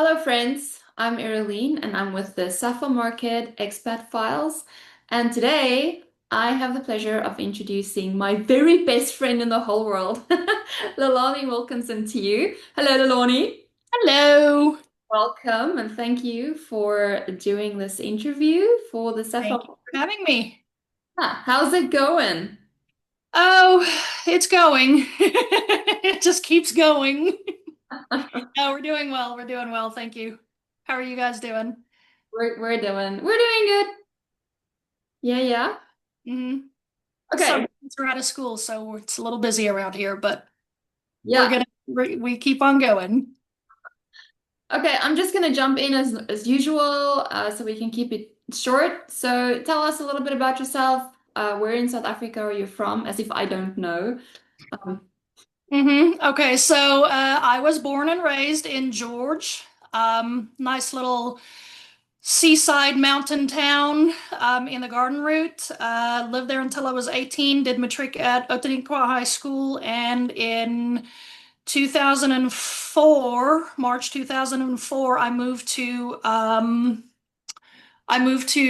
Hello, friends. I'm Earlene, and I'm with the Sappho Market Expat Files. And today I have the pleasure of introducing my very best friend in the whole world, Lelanie Wilkinson, to you. Hello, Lelanie. Hello. Welcome, and thank you for doing this interview for the Thank you Sappho. for having me. How's it going? Oh, it's going. It just keeps going. No, we're doing well. We're doing well. Thank you. How are you guys doing? We're doing good. Yeah, yeah. hmm Okay. Some kids are out of school, so it's a little busy around here, but Yeah. we keep on going. Okay, I'm just gonna jump in as usual, so we can keep it short. So tell us a little bit about yourself. Where in South Africa are you from? As if I don't know. Um, Okay, so I was born and raised in George. Nice little seaside mountain town in the Garden Route. Lived there until I was 18, did matric at Outeniqua High School, and in 2004, March 2004, I moved to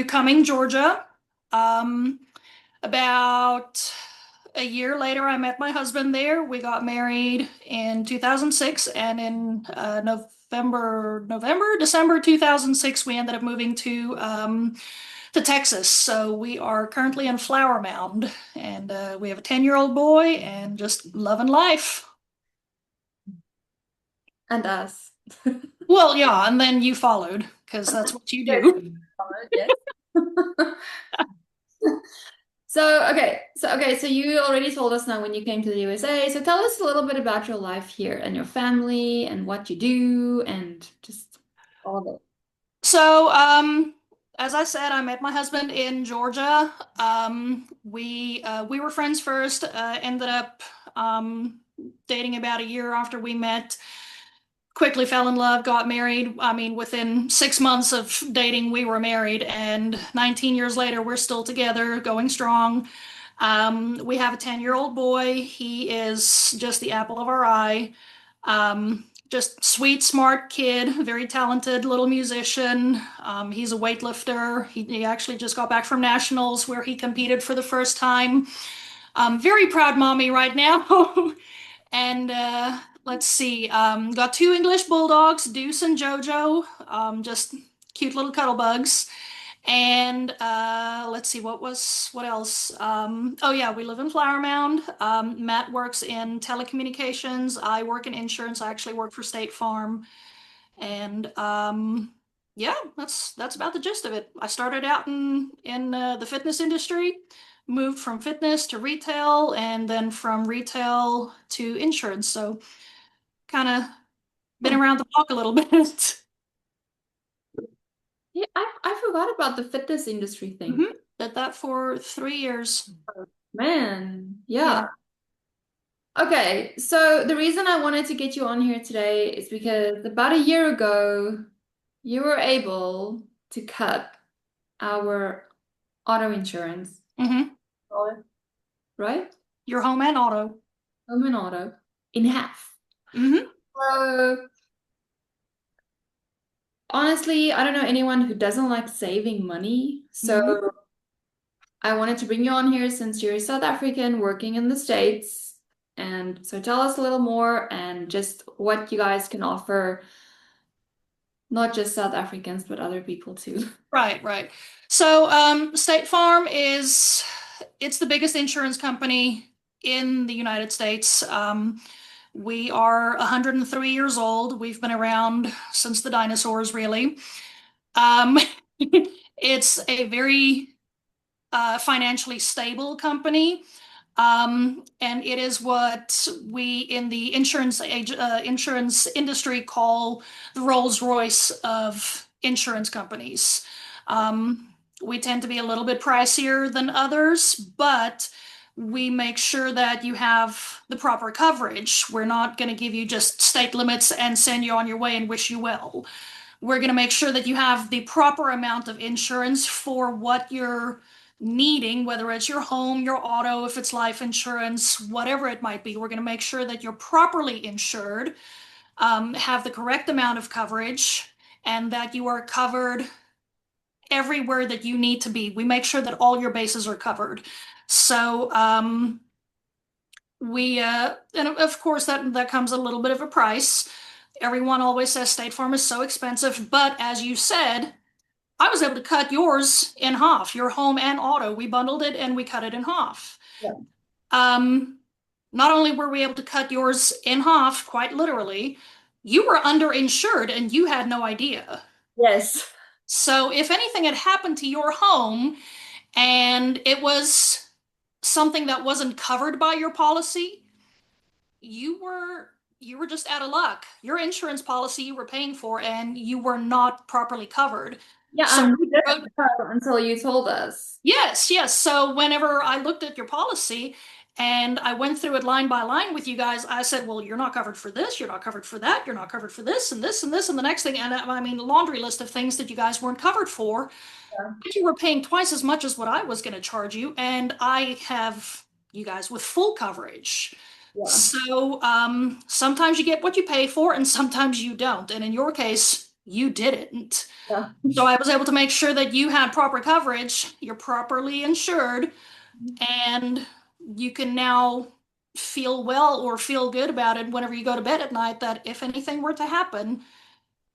Cumming, Georgia. Um, about a year later, I met my husband there. We got married in 2006, and in December 2006, we ended up moving to Texas. So we are currently in Flower Mound, and we have a 10-year-old boy and just loving life. and us. Well, yeah, and then you followed because that's what you do. Yes. So you already told us now when you came to the USA. So tell us a little bit about your life here and your family and what you do and just all of it. So, as I said, I met my husband in Georgia. We were friends first, ended up dating about a year after we met. Quickly fell in love, got married. I mean, within 6 months of dating, we were married, and 19 years later, we're still together, going strong. We have a 10-year-old boy. He is just the apple of our eye. Just sweet, smart kid, very talented little musician. He's a weightlifter. He actually just got back from nationals where he competed for the first time. Very proud mommy right now. And let's see, got two English bulldogs, Deuce and Jojo, just cute little cuddle bugs. And let's see, what else? Oh yeah, we live in Flower Mound. Matt works in telecommunications. I work in insurance. I actually work for State Farm. And yeah, that's about the gist of it. I started out in the fitness industry, moved from fitness to retail, and then from retail to insurance. So kind of been Oh, around the block a little bit. yeah, I forgot about the fitness industry thing. Did that for 3 years. Man, yeah. Yeah. Okay, so the reason I wanted to get you on here today is because about a year ago, you were able to cut our auto insurance, hmm right? Your home and auto. Home and auto in half. hmm So honestly, I don't know anyone who doesn't like saving money. hmm So I wanted to bring you on here since you're South African working in the States. And so tell us a little more and just what you guys can offer, not just South Africans, but other people too. Right, right. So State Farm it's the biggest insurance company in the United States. We are 103 years old. We've been around since the dinosaurs, really. Um, it's a very financially stable company. And it is what we in the insurance industry call the Rolls-Royce of insurance companies. We tend to be a little bit pricier than others, but we make sure that you have the proper coverage. We're not going to give you just state limits and send you on your way and wish you well. We're going to make sure that you have the proper amount of insurance for what you're needing, whether it's your home, your auto, if it's life insurance, whatever it might be. We're going to make sure that you're properly insured. have the correct amount of coverage, and that you are covered everywhere that you need to be. We make sure that all your bases are covered. So and of course that comes at a little bit of a price. Everyone always says State Farm is so expensive, but as you said, I was able to cut yours in half, your home and auto. We bundled it and we cut it in half. Yeah. Um, Not only were we able to cut yours in half, quite literally, you were underinsured and you had no idea. Yes. So if anything had happened to your home and it was something that wasn't covered by your policy, you were you were just out of luck. Your insurance policy you were paying for and you were not properly covered. Yeah, So and we didn't know until you told us. yes, yes. So whenever I looked at your policy and I went through it line by line with you guys, I said, well, you're not covered for this, you're not covered for that, you're not covered for this and this and this and the next thing. And I mean, a laundry list of things that you guys weren't covered for. Yeah. But you were paying twice as much as what I was going to charge you. And I have you guys with full coverage. Yeah. So sometimes you get what you pay for and sometimes you don't. And in your case, you didn't. Yeah. So I was able to make sure that you had proper coverage, you're properly insured, and you can now feel well or feel good about it whenever you go to bed at night that if anything were to happen,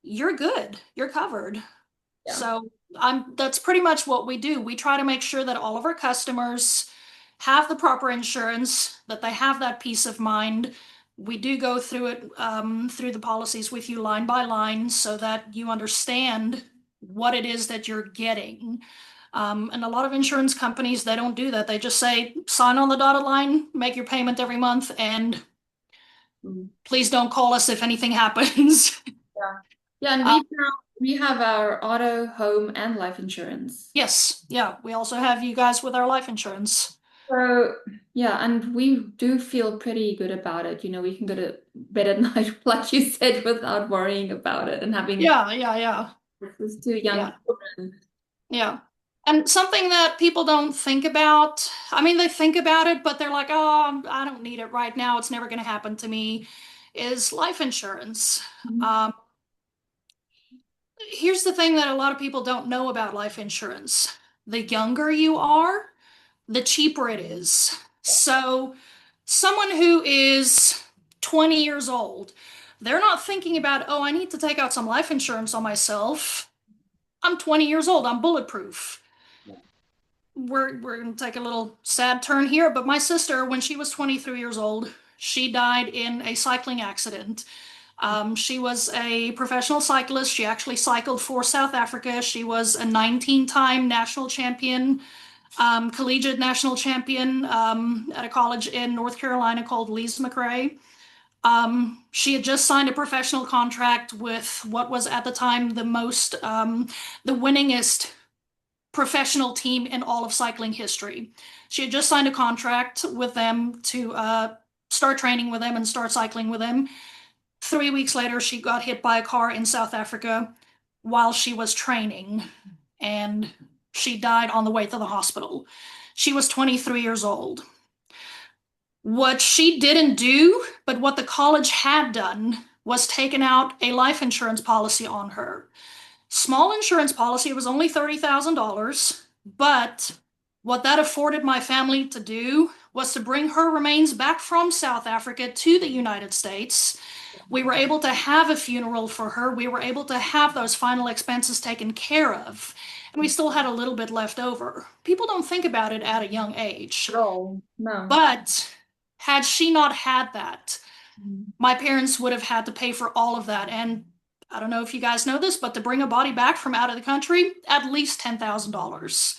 you're good, you're covered. Yeah. So that's pretty much what we do. We try to make sure that all of our customers have the proper insurance, that they have that peace of mind. We do go through it through the policies with you line by line so that you understand what it is that you're getting. And a lot of insurance companies, they don't do that. They just say, sign on the dotted line, make your payment every month, and Mm. please don't call us if anything happens. Yeah. Yeah, and Uh, we have our auto, home, and life insurance. yes, yeah, we also have you guys with our life insurance. So yeah, and we do feel pretty good about it. We can go to bed at night, like you said, without worrying about it and having Yeah, yeah, yeah, access to young yeah, children. yeah. And something that people don't think about, I mean, they think about it, but they're like, oh, I don't need it right now. It's never going to happen to me, is life insurance. Mhm. Um, Here's the thing that a lot of people don't know about life insurance. The younger you are, the cheaper it is. So, someone who is 20 years old, they're not thinking about, oh, I need to take out some life insurance on myself. I'm 20 years old, I'm bulletproof. We're going to take a little sad turn here, but my sister, when she was 23 years old, she died in a cycling accident. She was a professional cyclist. She actually cycled for South Africa. She was a 19-time national champion, collegiate national champion at a college in North Carolina called Lees McRae. She had just signed a professional contract with what was at the time the winningest professional team in all of cycling history. She had just signed a contract with them to start training with them and start cycling with them. 3 weeks later, she got hit by a car in South Africa while she was training, and she died on the way to the hospital. She was 23 years old. What she didn't do, but what the college had done, was taken out a life insurance policy on her. Small insurance policy, it was only $30,000, but what that afforded my family to do was to bring her remains back from South Africa to the United States. We were able to have a funeral for her. We were able to have those final expenses taken care of. And we still had a little bit left over. People don't think about it at a young age. Oh, no. But had she not had that, Mhm. my parents would have had to pay for all of that. And I don't know if you guys know this, but to bring a body back from out of the country, at least $10,000.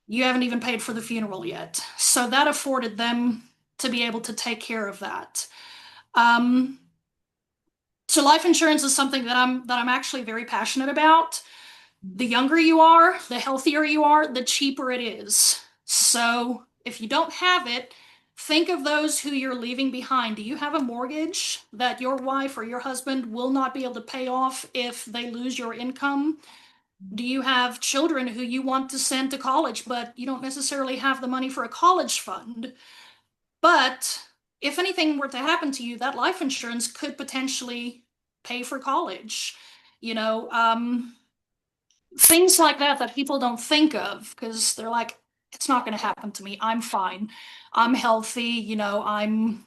You haven't even paid for the funeral yet. So that afforded them to be able to take care of that. Um, so life insurance is something that I'm actually very passionate about. The younger you are, the healthier you are, the cheaper it is. So if you don't have it, think of those who you're leaving behind. Do you have a mortgage that your wife or your husband will not be able to pay off if they lose your income? Do you have children who you want to send to college, but you don't necessarily have the money for a college fund? But if anything were to happen to you, that life insurance could potentially pay for college, you know, things like that people don't think of because they're like, it's not going to happen to me. I'm fine. I'm healthy. I'm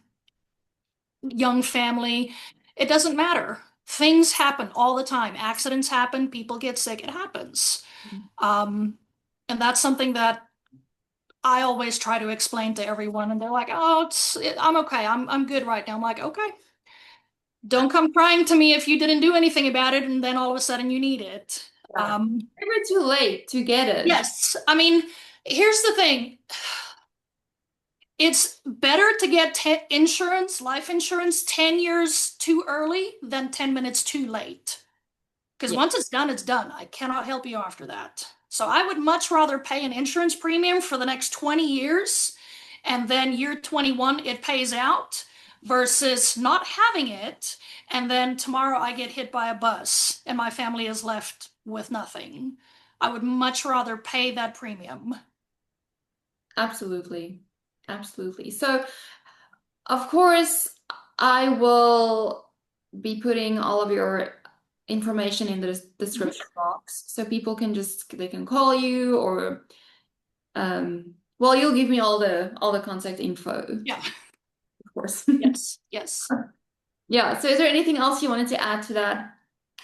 young family. It doesn't matter. Things happen all the time. Accidents happen. People get sick. It happens. Um, and that's something that I always try to explain to everyone. And they're like, "Oh, I'm okay. I'm good right now." I'm like, "Okay. Don't come crying to me if you didn't do anything about it, and then all of a sudden you need it." Yeah. Never too late to get it. Yes. I mean, here's the thing. It's better to get insurance, life insurance, 10 years too early than 10 minutes too late. Because Yeah, once it's done, it's done. I cannot help you after that. So I would much rather pay an insurance premium for the next 20 years and then year 21 it pays out versus not having it and then tomorrow I get hit by a bus and my family is left with nothing. I would much rather pay that premium. absolutely. Absolutely. So, of course, I will be putting all of your information in the Mhm. description box so people can just they can call you or well, you'll give me all the contact info, Yeah. of course. Yes. Yes. Yeah, so is there anything else you wanted to add to that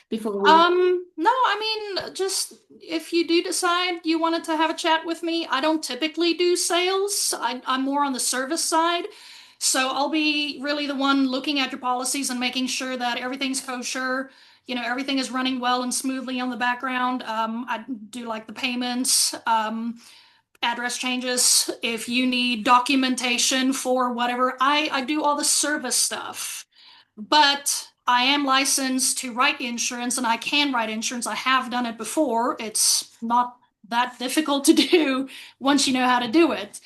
before we No, I mean, just if you do decide you wanted to have a chat with me, I don't typically do sales. I'm more on the service side. So I'll be really the one looking at your policies and making sure that everything's kosher, everything is running well and smoothly on the background. I do like the payments, address changes. If you need documentation for whatever, I do all the service stuff. But I am licensed to write insurance and I can write insurance. I have done it before. It's not that difficult to do once you know how to do it.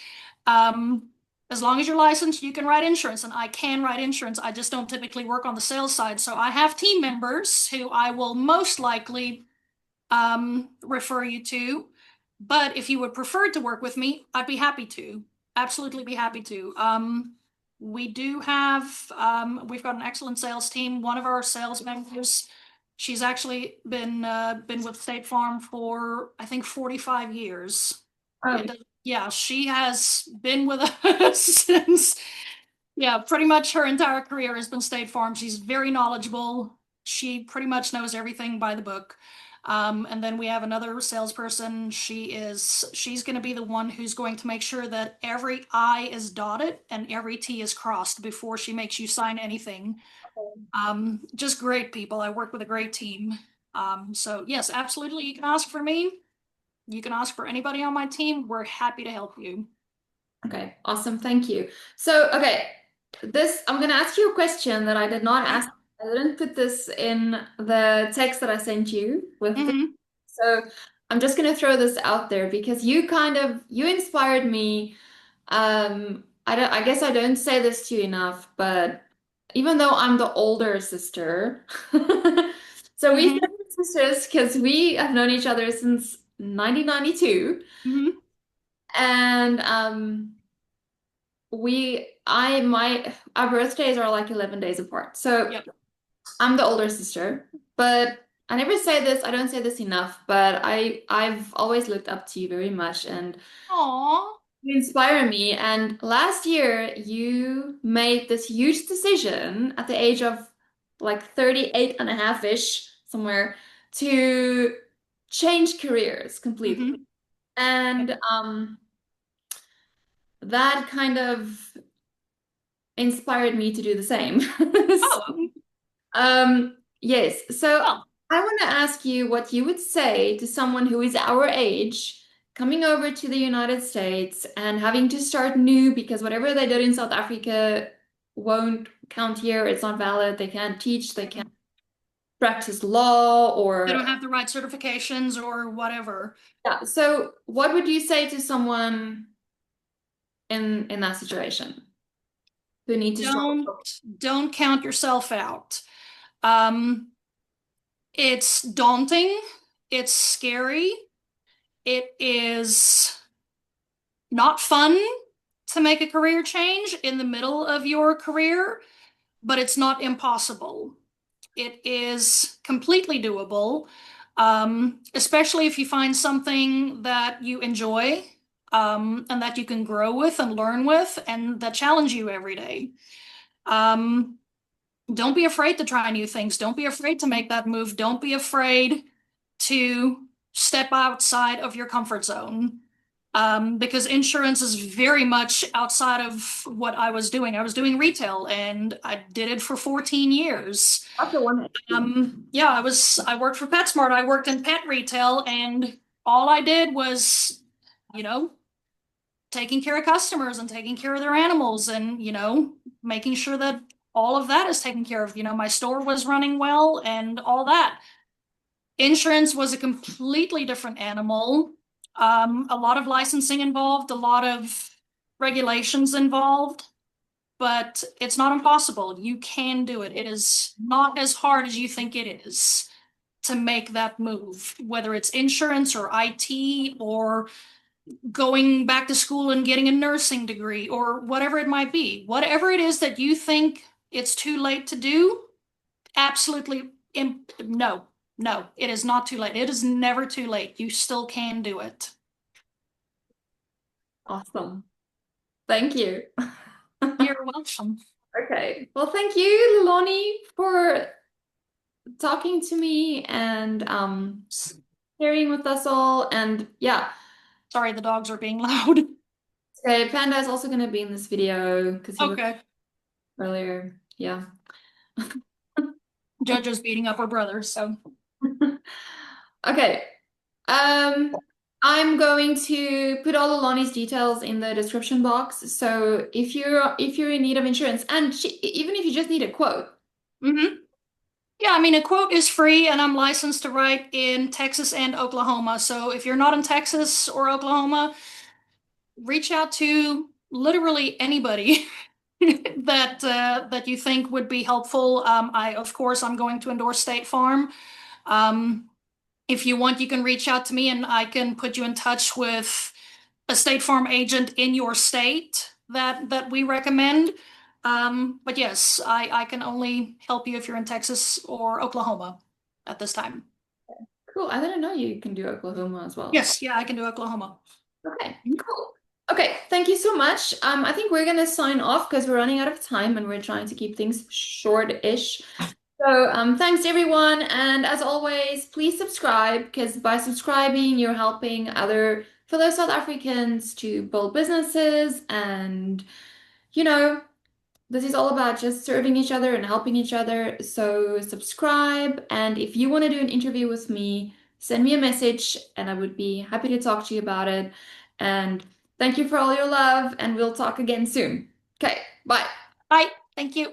Um, as long as you're licensed, you can write insurance, and I can write insurance. I just don't typically work on the sales side. So I have team members who I will most likely refer you to. But if you would prefer to work with me, I'd be happy to. Absolutely be happy to. We do have, we've got an excellent sales team. One of our sales members, she's actually been with State Farm for I think 45 years. um, Yeah, she has been with us since yeah, pretty much her entire career has been State Farm. She's very knowledgeable. She pretty much knows everything by the book. And then we have another salesperson. She's going to be the one who's going to make sure that every I is dotted and every T is crossed before she makes you sign anything. Just great people. I work with a great team. So yes, absolutely. You can ask for me. You can ask for anybody on my team. We're happy to help you. okay, awesome, thank you. So, okay, this I'm gonna ask you a question that I did not Okay. ask. I didn't put this in the text that I sent you with the, Mm-hmm. so I'm just gonna throw this out there because you inspired me. I guess I don't say this to you enough, but even though I'm the older sister, so we say Mm-hmm. sisters because we have known each other since 1992, Mm-hmm. and our birthdays are like 11 days apart. So Yep. I'm the older sister, but I never say this, I don't say this enough, but I've always looked up to you very much and Aw. you inspire me. And last year you made this huge decision at the age of like 38 and a half-ish somewhere to change careers completely. Mm-hmm. Yep. And that kind of inspired me to do the same. Oh, Yes. So well. I want to ask you what you would say to someone who is our age coming over to the United States and having to start new because whatever they did in South Africa won't count here. It's not valid. They can't teach, they can't practice law They or don't have the right certifications or whatever. yeah. So what would you say to someone in that situation who need to start? Don't count yourself out. Um, it's daunting. It's scary. It is not fun to make a career change in the middle of your career, but it's not impossible. It is completely doable, especially if you find something that you enjoy, and that you can grow with and learn with and that challenge you every day. Um, don't be afraid to try new things. Don't be afraid to make that move. Don't be afraid to step outside of your comfort zone. Because insurance is very much outside of what I was doing. I was doing retail and I did it for 14 years. That's the one. Yeah, I worked for PetSmart. I worked in pet retail and all I did was, you know, taking care of customers and taking care of their animals and, making sure that all of that is taken care of. My store was running well and all that. Insurance was a completely different animal. A lot of licensing involved, a lot of regulations involved, but it's not impossible. You can do it. It is not as hard as you think it is to make that move, whether it's insurance or IT or going back to school and getting a nursing degree or whatever it might be. Whatever it is that you think it's too late to do, absolutely no, no, it is not too late. It is never too late. You still can do it. Awesome. Thank you. You're welcome. Okay. Well, thank you, Lelanie, for talking to me and sharing with us all. And yeah, Sorry, the dogs are being loud. okay, Panda is also going to be in this video because he was Okay. earlier. Yeah. Jojo's beating up her brother, so. Okay. Um, I'm going to put all Lelanie's details in the description box. So if you're in need of insurance, and even if you just need a quote. Mm-hmm. Yeah, I mean, a quote is free, and I'm licensed to write in Texas and Oklahoma. So if you're not in Texas or Oklahoma, reach out to literally anybody that you think would be helpful. Of course, I'm going to endorse State Farm. Um, if you want, you can reach out to me, and I can put you in touch with a State Farm agent in your state that we recommend. But yes, I can only help you if you're in Texas or Oklahoma at this time. Cool. I didn't know you can do Oklahoma as well. Yes, yeah, I can do Oklahoma. Okay, cool. Okay, thank you so much. I think we're gonna sign off because we're running out of time and we're trying to keep things short-ish. So, thanks everyone, and as always, please subscribe because by subscribing, you're helping other fellow South Africans to build businesses, and you know, this is all about just serving each other and helping each other. So subscribe, and if you want to do an interview with me, send me a message, and I would be happy to talk to you about it. And thank you for all your love, and we'll talk again soon. Okay, bye. Bye. Thank you.